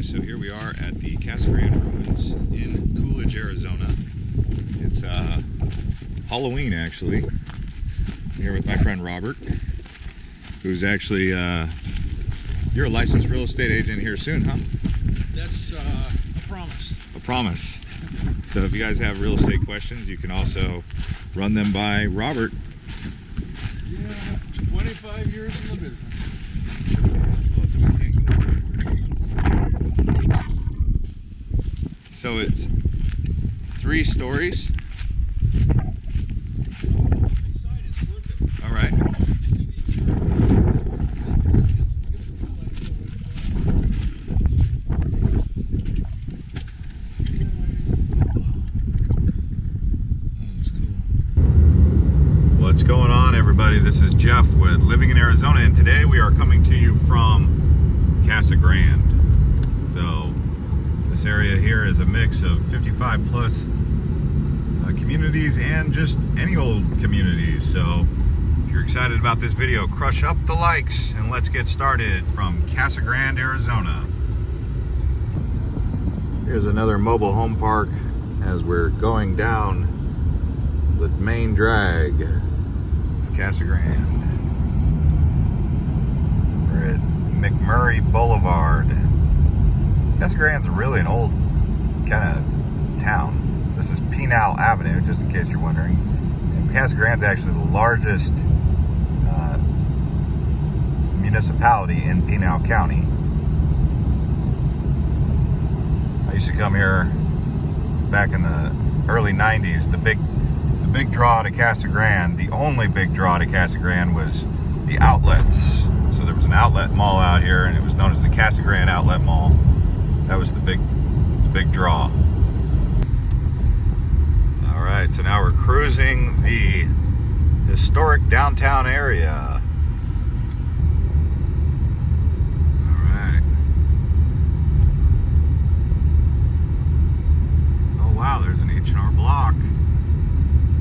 guys, so here we are at the Casa Grande ruins in Coolidge, Arizona. It's Halloween actually. I'm here with my friend Robert, who's actually, you're a licensed real estate agent here soon, huh? That's a promise. A promise. So if you guys have real estate questions, you can also run them by Robert. Yeah, 25 years in the business. So it's 3 stories. All right. What's going on, everybody? This is Jeff with Living in Arizona, and today we are coming to you from Casa Grande. So this area here is a mix of 55 plus communities and just any old communities. So if you're excited about this video, crush up the likes and let's get started from Casa Grande, Arizona. Here's another mobile home park as we're going down the main drag of Casa Grande. We're at McMurray Boulevard. Casa Grande's really an old kind of town. This is Pinal Avenue, just in case you're wondering. And Casa Grande's actually the largest municipality in Pinal County. I used to come here back in the early 90s. The big draw to Casa Grande, the only big draw to Casa Grande, was the outlets. So there was an outlet mall out here, and it was known as the Casa Grande Outlet Mall. That was the big draw. All right, so now we're cruising the historic downtown area. All right. Oh wow, there's an H&R Block.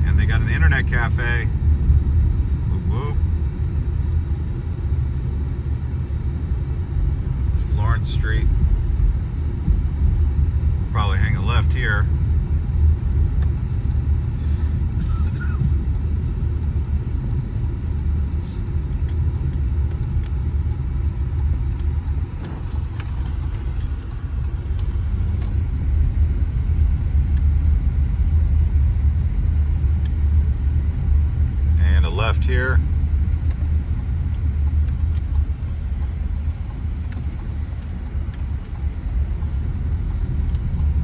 And they got an internet cafe. Whoop whoop. There's Florence Street. Probably hang a left here. And a left here.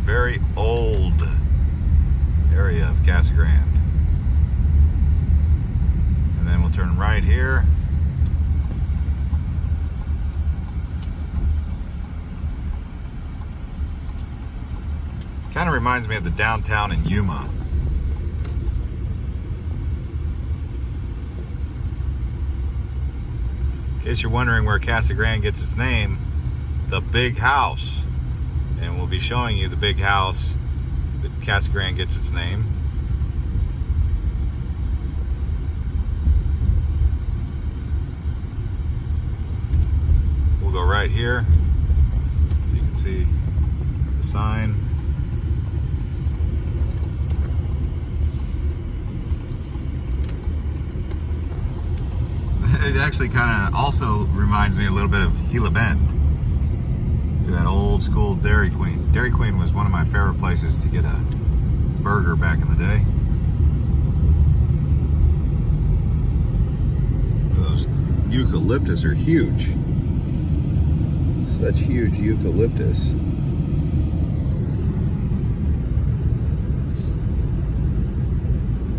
Very old area of Casa Grande. And then we'll turn right here. Kind of reminds me of the downtown in Yuma. In case you're wondering where Casa Grande gets its name, the big house. And we'll be showing you the big house that Casa Grande gets its name. We'll go right here. You can see the sign. It actually kind of also reminds me a little bit of Gila Bend. That old school Dairy Queen. Dairy Queen was one of my favorite places to get a burger back in the day. Those eucalyptus are huge. Such huge eucalyptus.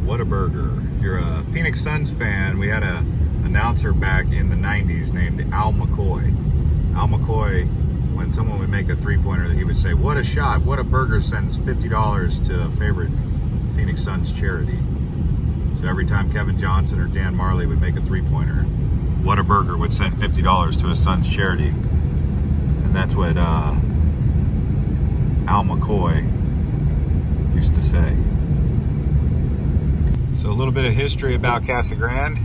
What a burger. If you're a Phoenix Suns fan, we had a announcer back in the 90s named Al McCoy. Al McCoy, when someone would make a three-pointer, he would say, "What a shot, what a burger," sends $50 to a favorite Phoenix Suns charity. So every time Kevin Johnson or Dan Marley would make a three-pointer, What a Burger would send $50 to a Suns charity. And that's what Al McCoy used to say. So a little bit of history about Casa Grande.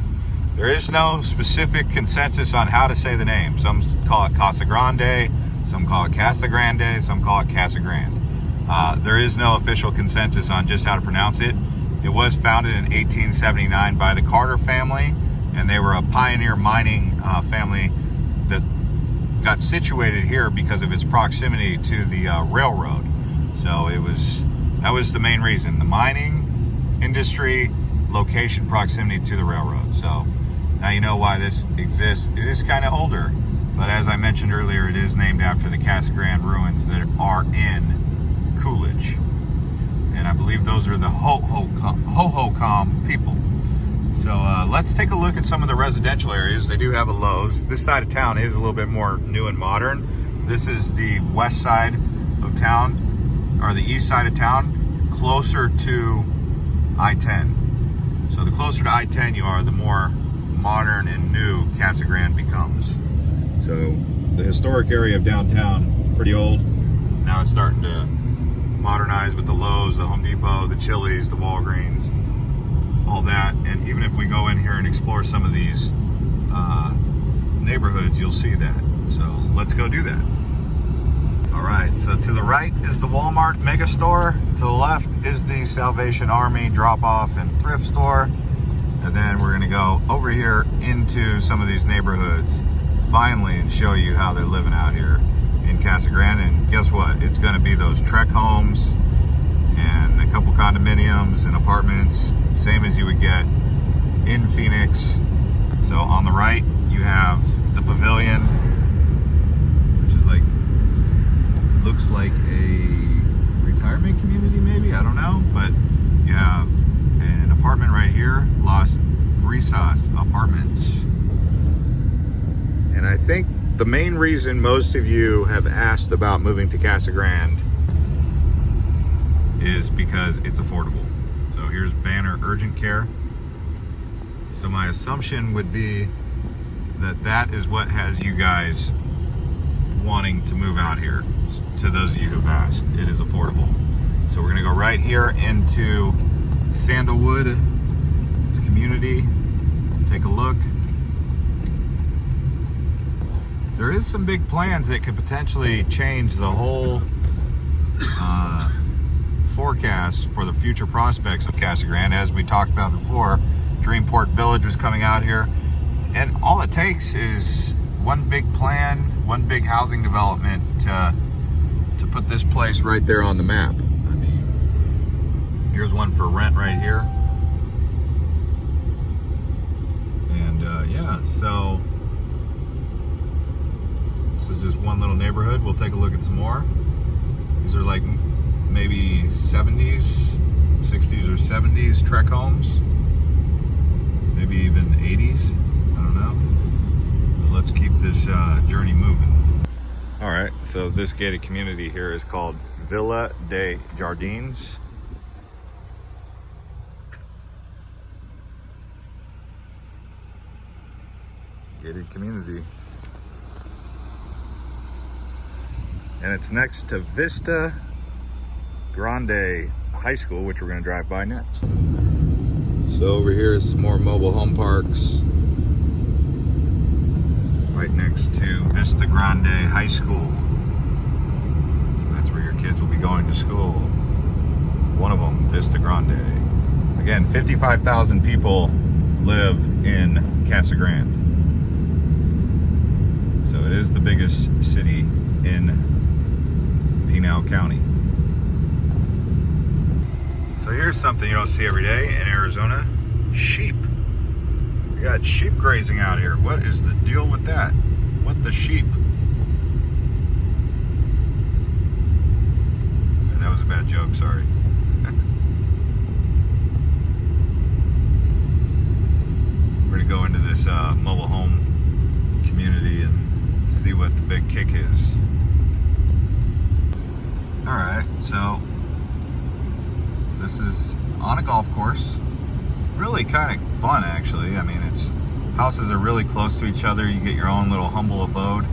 There is no specific consensus on how to say the name. Some call it Casa Grande, Some call it Casa Grande, some call it Casa Grande. There is no official consensus on just how to pronounce it. It was founded in 1879 by the Carter family, and they were a pioneer mining family that got situated here because of its proximity to the railroad. So that was the main reason. The mining industry, location, proximity to the railroad. So now you know why this exists. It is kind of older, but as I mentioned earlier, it is named after the Casa Grande ruins that are in Coolidge. And I believe those are the Hohokam people. So let's take a look at some of the residential areas. They do have a Lowe's. This side of town is a little bit more new and modern. This is the west side of town, or the east side of town, closer to I-10. So the closer to I-10 you are, the more modern and new Casa Grande becomes. So the historic area of downtown, pretty old. Now it's starting to modernize with the Lowe's, the Home Depot, the Chili's, the Walgreens, all that. And even if we go in here and explore some of these neighborhoods, you'll see that. So let's go do that. All right, so to the right is the Walmart mega store. To the left is the Salvation Army drop-off and thrift store. And then we're gonna go over here into some of these neighborhoods finally and show you how they're living out here in Casa Grande. And guess what? It's gonna be those Trek homes and a couple condominiums and apartments, same as you would get in Phoenix. So on the right, you have the Pavilion, which is like, looks like a retirement community maybe, I don't know. But you have an apartment right here, Las Brisas Apartments. And I think the main reason most of you have asked about moving to Casa Grande is because it's affordable. So here's Banner Urgent Care. So my assumption would be that that is what has you guys wanting to move out here. To those of you who've asked, it is affordable. So we're gonna go right here into Sandalwood, this community, take a look. There is some big plans that could potentially change the whole forecast for the future prospects of Casa Grande. As we talked about before, Dreamport Village was coming out here, and all it takes is one big plan, one big housing development to put this place right there on the map. I mean, here's one for rent right here. And yeah, so this is just one little neighborhood. We'll take a look at some more. These are like maybe 60s or 70s Trek homes. Maybe even 80s, I don't know. But let's keep this journey moving. All right, so this gated community here is called Villa de Jardins. Gated community. And it's next to Vista Grande High School, which we're gonna drive by next. So over here is some more mobile home parks. Right next to Vista Grande High School. So that's where your kids will be going to school. One of them, Vista Grande. Again, 55,000 people live in Casa Grande. So it is the biggest city in Pinal County. So here's something you don't see every day in Arizona. Sheep. We got sheep grazing out here. What is the deal with that? What the sheep? That was a bad joke, sorry. We're gonna go into this mobile home community and see what the big kick is. All right, so this is on a golf course. Really kind of fun, actually. I mean, it's houses are really close to each other. You get your own little humble abode.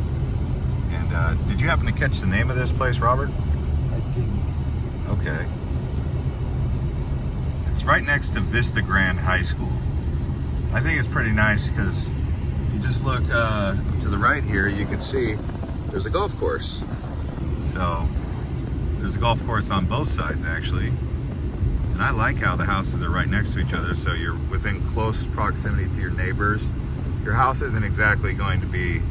And did you happen to catch the name of this place, Robert? I didn't. Okay. It's right next to Vista Grande High School. I think it's pretty nice because if you just look to the right here, you can see there's a golf course. So there's a golf course on both sides actually. And I like how the houses are right next to each other, so you're within close proximity to your neighbors. Your house isn't exactly going to be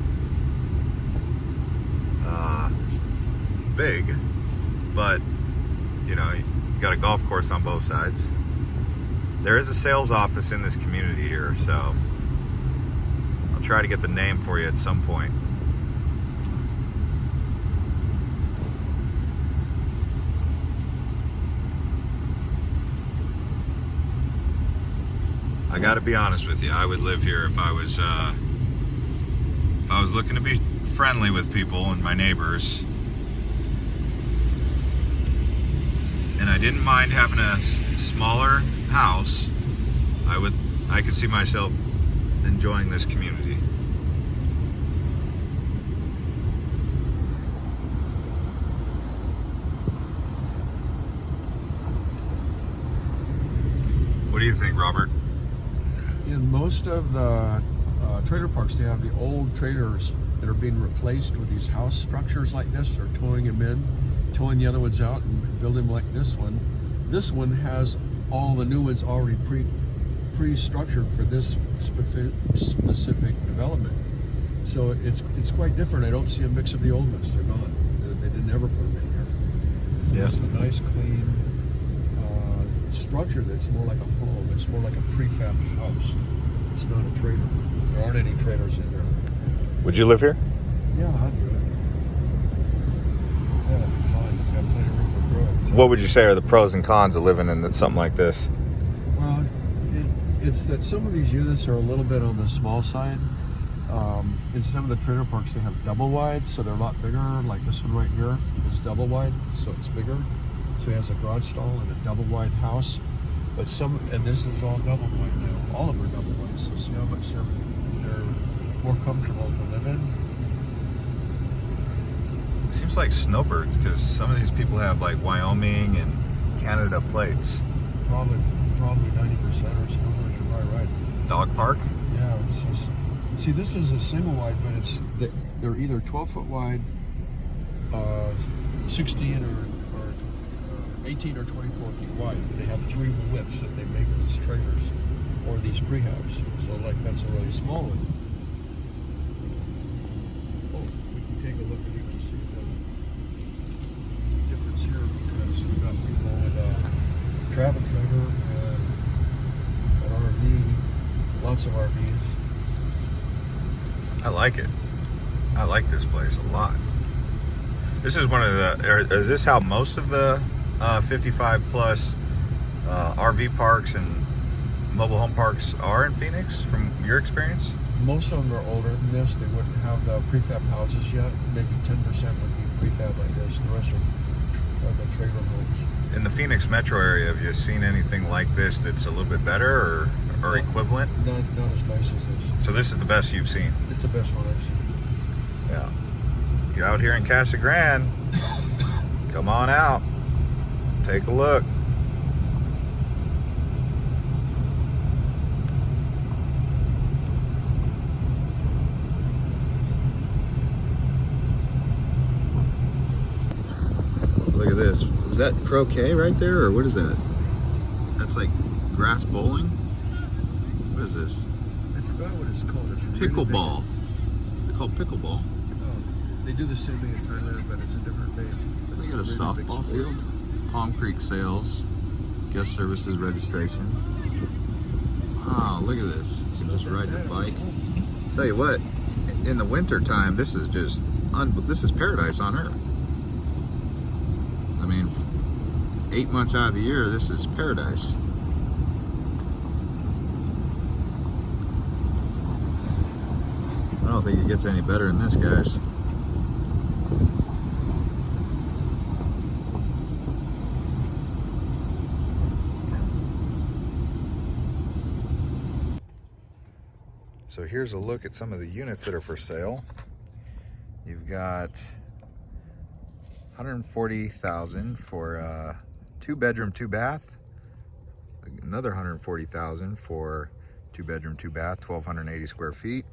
big, but you know, you got a golf course on both sides. There is a sales office in this community here, so I'll try to get the name for you at some point. I got to be honest with you. I would live here if I was looking to be friendly with people and my neighbors, and I didn't mind having a smaller house. I could see myself enjoying this community. What do you think, Robert? In most of the trailer parks, they have the old trailers that are being replaced with these house structures like this. They're towing them in, towing the other ones out, and building them like this one. This one has all the new ones already pre-structured for this specific development. So it's quite different. I don't see a mix of the old ones. They're not. They didn't ever put them in here. So it's a nice, clean structure that's more like a home. It's more like a prefab house. It's not a trailer. There aren't any trailers in there. Would you live here? Yeah, I'd do it. Yeah, that'd be fine. We've got plenty of room for growth. What would you say are the pros and cons of living in something like this? Well, it's that some of these units are a little bit on the small side. In some of the trailer parks, they have double wide, so they're a lot bigger. Like this one right here is double wide, so it's bigger. So it has a garage stall and a double wide house. But and this is all double wide now. All of them are double wide, so see how much they're more comfortable to live in. It seems like snowbirds, because some of these people have like Wyoming and Canada plates. Probably 90% or snowbirds. You're probably right. Dog park? Yeah. It's just, see, this is a single wide, but they're either 12-foot wide, 16 or 18 or 24 feet wide. They have three widths that they make these trailers or these prehabs. So like that's a really small one. Oh, we can take a look and you can see the difference here, because we've got people with a travel trailer and an RV, lots of RVs. I like it. I like this place a lot. This is one of the, is this how most of the 55 plus RV parks and mobile home parks are in Phoenix, from your experience? Most of them are older than this. They wouldn't have the prefab houses yet. Maybe 10% would be prefab like this. The rest are the trailer homes. In the Phoenix metro area, have you seen anything like this that's a little bit better or equivalent? Not as nice as this. So this is the best you've seen? It's the best one I've seen. Yeah. You're out here in Casa Grande. Come on out. Take a look. Look at this. Is that croquet right there, or what is that? That's like grass bowling? What is this? I forgot what it's called. It's really Pickleball. They're called pickleball. Oh, they do the same thing in Thailand, but it's a different name. They got a softball field. Palm Creek sales, guest services registration. Oh, look at this. You can just ride your bike. Tell you what, in the winter time, this is just, this is paradise on earth. I mean, 8 months out of the year, this is paradise. I don't think it gets any better than this, guys. So here's a look at some of the units that are for sale. You've got $140,000 for a 2-bedroom, 2-bath. Another $140,000 for 2-bedroom, 2-bath, 1,280 square feet.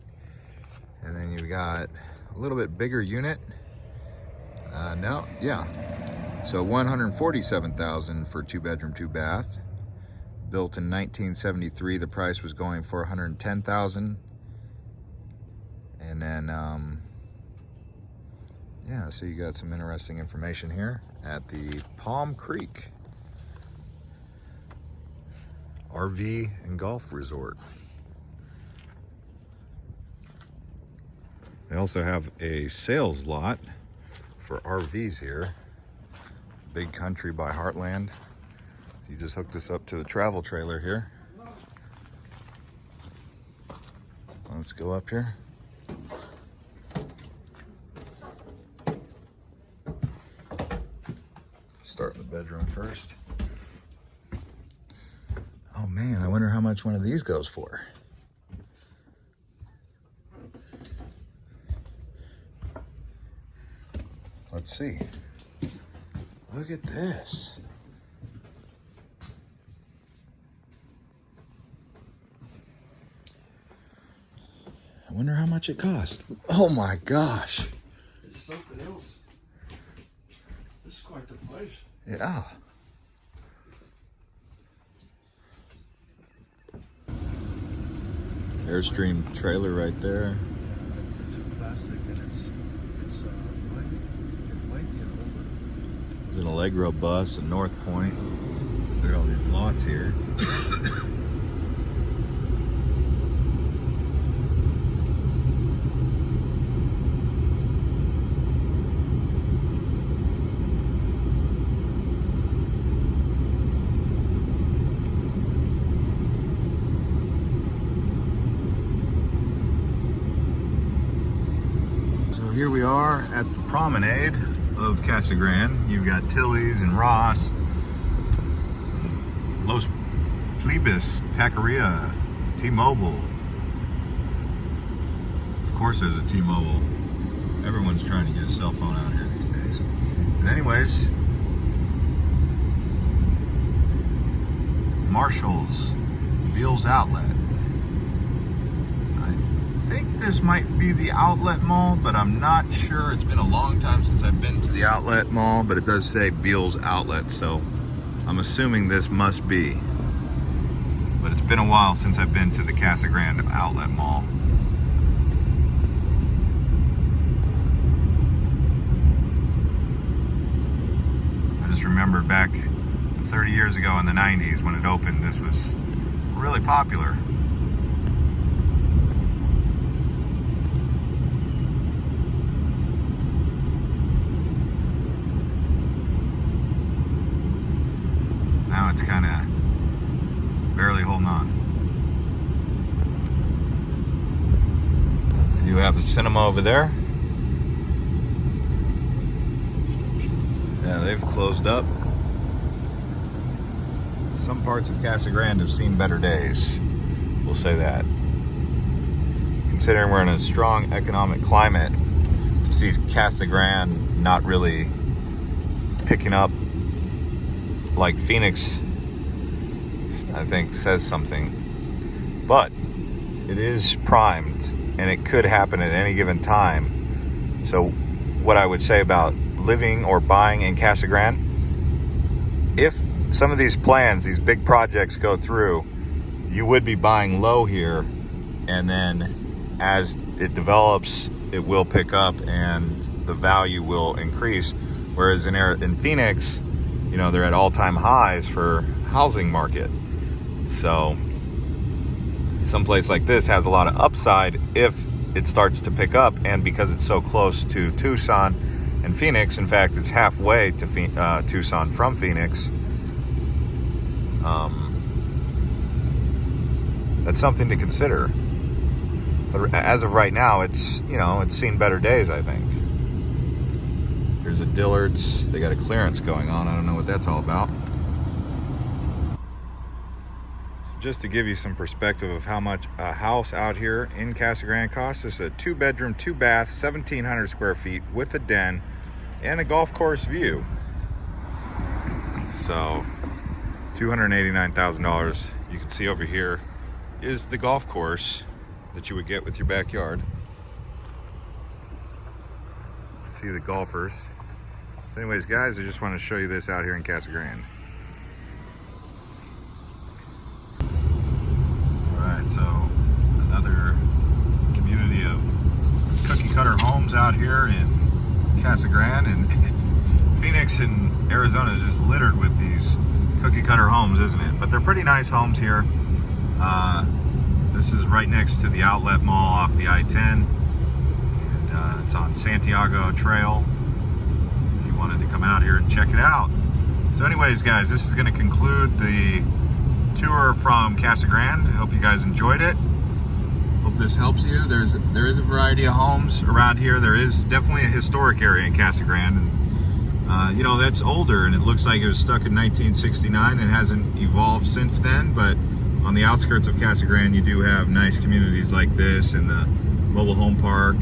And then you've got a little bit bigger unit. No, yeah. So $147,000 for 2-bedroom, 2-bath. Built in 1973. The price was going for $110,000. And then, yeah, so you got some interesting information here at the Palm Creek RV and Golf Resort. They also have a sales lot for RVs here. Big Country by Heartland. You just hook this up to the travel trailer here. Let's go up here. Start in the bedroom first. Oh man, I wonder how much one of these goes for. Let's see. Look at this. I wonder how much it cost. Oh my gosh. It's something else. This is quite the place. Yeah. Airstream trailer right there. It's a classic, and it might be an older. There's an Allegro bus in North Point. Look at all these lots here. Here we are at the Promenade of Casa Grande. You've got Tilly's and Ross, Los Plebis, Taqueria, T-Mobile. Of course there's a T-Mobile. Everyone's trying to get a cell phone out here these days. But anyways, Marshall's, Beal's Outlet. I think this might be the outlet mall, but I'm not sure. It's been a long time since I've been to the outlet mall, but it does say Beal's Outlet, so I'm assuming this must be. But it's been a while since I've been to the Casa Grande Outlet Mall. I just remember back 30 years ago in the 90s when it opened, this was really popular. Now it's kind of barely holding on. You have a cinema over there. Yeah, they've closed up. Some parts of Casa Grande have seen better days. We'll say that. Considering we're in a strong economic climate, to see Casa Grande not really picking up like Phoenix, I think says something. But it is primed and it could happen at any given time. So what I would say about living or buying in Casa Grande, if some of these plans, these big projects go through, you would be buying low here, and then as it develops, it will pick up and the value will increase. Whereas in Phoenix, you know, they're at all-time highs for housing market. So someplace like this has a lot of upside if it starts to pick up, and because it's so close to Tucson and Phoenix, in fact, it's halfway to Tucson from Phoenix. That's something to consider. But as of right now, it's, you know, it's seen better days, I think. Here's a Dillard's. They got a clearance going on. I don't know what that's all about. So just to give you some perspective of how much a house out here in Casa Grande costs, this is a 2-bedroom, 2-bath, 1,700 square feet with a den and a golf course view. So $289,000. You can see over here is the golf course that you would get with your backyard. see the golfers. So anyways, guys, I just want to show you this out here in Casa Grande. Alright, so another community of cookie cutter homes out here in Casa Grande, and Phoenix and Arizona is just littered with these cookie cutter homes, isn't it? But they're pretty nice homes here. This is right next to the outlet mall off the I-10, and it's on Santiago Trail. If you wanted to come out here and check it out. So anyways, guys, this is going to conclude the tour from Casa Grande. I hope you guys enjoyed it. Hope this helps you. There is a variety of homes around here. There is definitely a historic area in Casa Grande, and you know, that's older, and it looks like it was stuck in 1969 and hasn't evolved since then. But on the outskirts of Casa Grande, you do have nice communities like this and the mobile home park,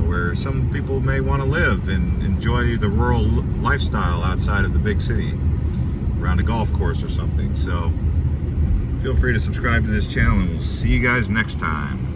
where some people may want to live and enjoy the rural lifestyle outside of the big city, around a golf course or something. So feel free to subscribe to this channel, and we'll see you guys next time.